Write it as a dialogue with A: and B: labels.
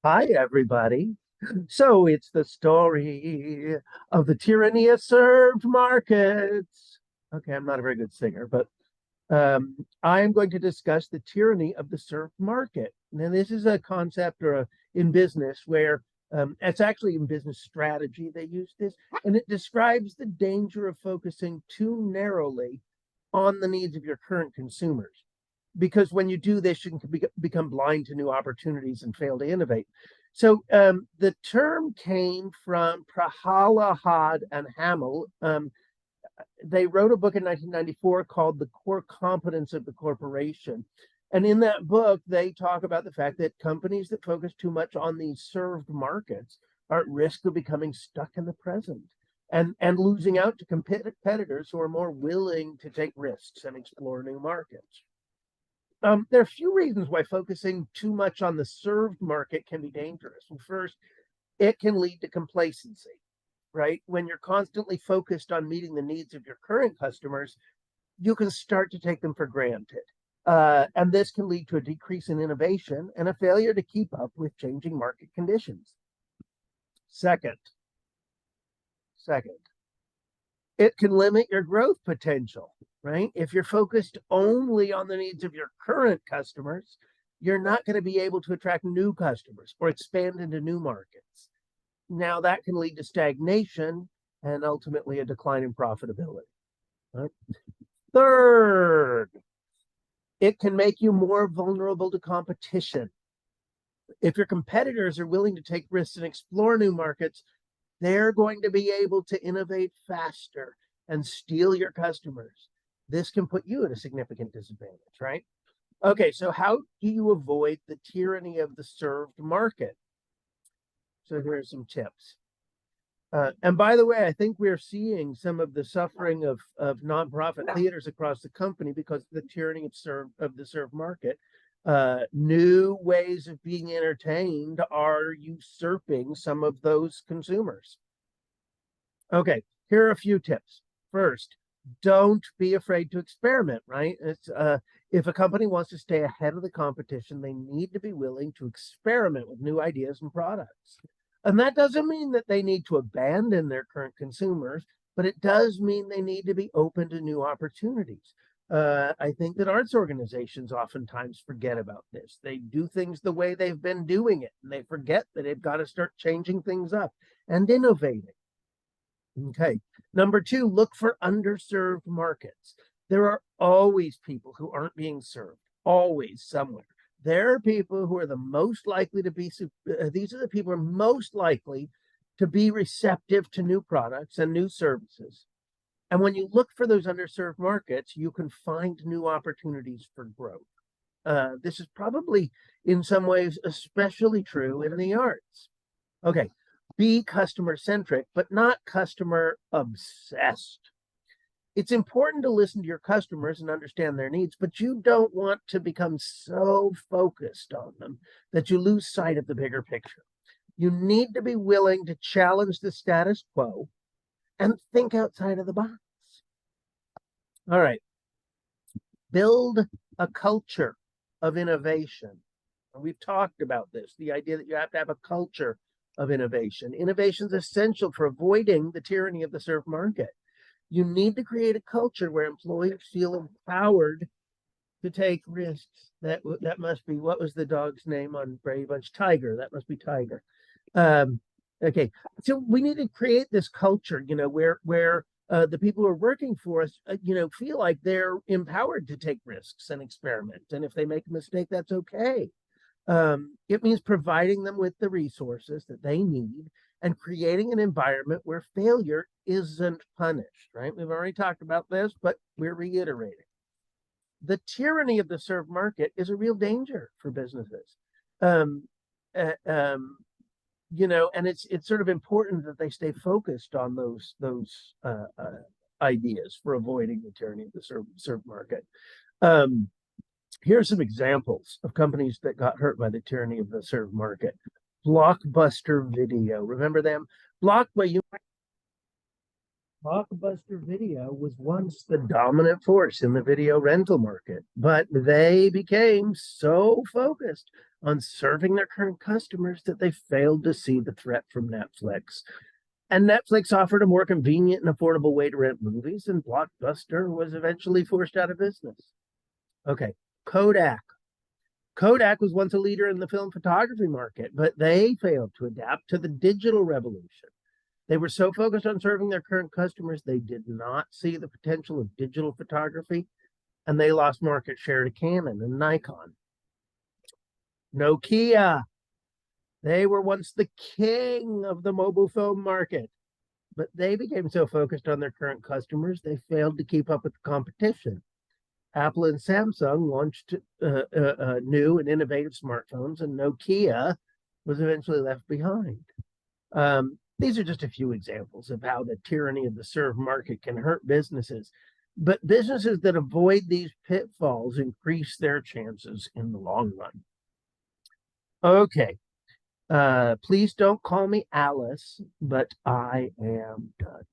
A: Hi, everybody. So it's the story of the tyranny of served markets. Okay, I'm not a very good singer, but I am going to discuss the tyranny of the served market. Now, this is a concept in business where it's actually in business strategy they use this, and it describes the danger of focusing too narrowly on the needs of your current consumers. Because when you do this, you can become blind to new opportunities and fail to innovate. So the term came from Prahalad and Hamel. They wrote a book in 1994 called The Core Competence of the Corporation. And in that book, they talk about the fact that companies that focus too much on these served markets are at risk of becoming stuck in the present and losing out to competitors who are more willing to take risks and explore new markets. There are a few reasons why focusing too much on the served market can be dangerous. And first, it can lead to complacency, right? When you're constantly focused on meeting the needs of your current customers, you can start to take them for granted. And this can lead to a decrease in innovation and a failure to keep up with changing market conditions. Second, second, it can limit your growth potential, right? If you're focused only on the needs of your current customers, you're not going to be able to attract new customers or expand into new markets. Now, that can lead to stagnation and ultimately a decline in profitability. Right? Third, it can make you more vulnerable to competition. If your competitors are willing to take risks and explore new markets, they're going to be able to innovate faster and steal your customers. This can put you at a significant disadvantage, right? Okay, so how do you avoid the tyranny of the served market? So here are some tips. And by the way, I think we're seeing some of the suffering of nonprofit theaters across the company because of the tyranny of the served market. New ways of being entertained are usurping some of those consumers. Okay, here are a few tips. First, don't be afraid to experiment, right? If a company wants to stay ahead of the competition, they need to be willing to experiment with new ideas and products. And that doesn't mean that they need to abandon their current consumers, but it does mean they need to be open to new opportunities. I think that arts organizations oftentimes forget about this. They do things the way they've been doing it, and they forget that they've got to start changing things up and innovating. Okay. Number two, look for underserved markets. There are always people who aren't being served, always somewhere. There are people who are the most likely to be, these are the people who are most likely to be receptive to new products and new services. And when you look for those underserved markets, you can find new opportunities for growth. This is probably, in some ways, especially true in the arts. Okay, be customer centric, but not customer obsessed. It's important to listen to your customers and understand their needs, but you don't want to become so focused on them that you lose sight of the bigger picture. You need to be willing to challenge the status quo and think outside of the box. All right. Build a culture of innovation. And we've talked about this, the idea that you have to have a culture of innovation. Innovation is essential for avoiding the tyranny of the served market. You need to create a culture where employees feel empowered to take risks. That must be, what was the dog's name on Brady Bunch? Tiger. That must be Tiger. Okay, so we need to create this culture, where the people who are working for us, feel like they're empowered to take risks and experiment. And if they make a mistake, that's okay. It means providing them with the resources that they need and creating an environment where failure isn't punished, right? We've already talked about this, but we're reiterating. The tyranny of the served market is a real danger for businesses. Um, uh, um, and it's sort of important that they stay focused on those ideas for avoiding the tyranny of the served market. Here are some examples of companies that got hurt by the tyranny of the served market. Blockbuster Video, remember them? Blockbuster, you Blockbuster Video was once the dominant force in the video rental market, but they became so focused on serving their current customers that they failed to see the threat from Netflix. And Netflix offered a more convenient and affordable way to rent movies, and Blockbuster was eventually forced out of business. Okay, Kodak. Kodak was once a leader in the film photography market, but they failed to adapt to the digital revolution. They were so focused on serving their current customers, they did not see the potential of digital photography, and they lost market share to Canon and Nikon. Nokia, they were once the king of the mobile phone market, but they became so focused on their current customers, they failed to keep up with the competition. Apple and Samsung launched new and innovative smartphones, and Nokia was eventually left behind. These are just a few examples of how the tyranny of the served market can hurt businesses. But businesses that avoid these pitfalls increase their chances in the long run. Okay. Please don't call me Alice, but I am done.